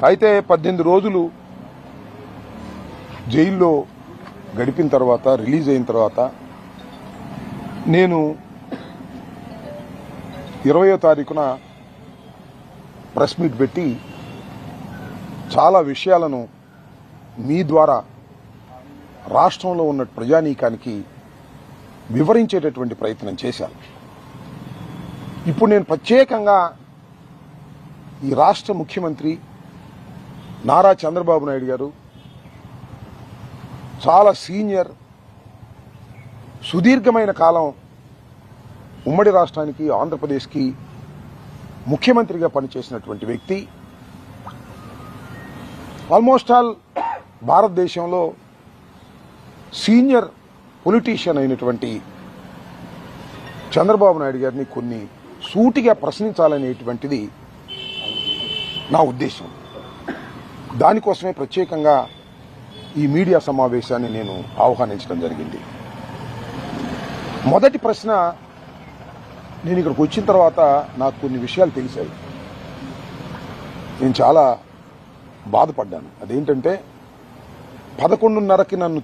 అయితే 18 రోజులు జైల్లో గడిపిన తర్వాత రిలీజ్ అయిన తర్వాత నేను 20వ తారీఖున ప్రెస్ మీట్ పెట్టి చాలా విషయాలను మీ ద్వారా రాష్ట్రంలో ఉన్న ప్రజానీకానికి వివరించేటటువంటి ప్రయత్నం చేశాను. ఇప్పుడు నేను ప్రత్యేకంగా ఈ రాష్ట్ర ముఖ్యమంత్రి నారా చంద్రబాబు నాయుడు గారు చాలా సీనియర్, సుదీర్ఘమైన కాలం ఉమ్మడి రాష్ట్రానికి ఆంధ్రప్రదేశ్కి ముఖ్యమంత్రిగా పనిచేసినటువంటి వ్యక్తి, ఆల్మోస్ట్ ఆల్ భారతదేశంలో సీనియర్ పొలిటీషియన్ అయినటువంటి చంద్రబాబు నాయుడు గారిని కొన్ని సూటిగా ప్రశ్నించాలనేటువంటిది నా ఉద్దేశం. దానికోసమే ప్రత్యేకంగా ఈ మీడియా సమావేశాన్ని నేను ఆహ్వానించడం జరిగింది. మొదటి ప్రశ్న, నేను ఇక్కడికి వచ్చిన తర్వాత నాకు కొన్ని విషయాలు తెలిసాయి. నేను చాలా బాధపడ్డాను. అదేంటంటే 11:30కి నన్ను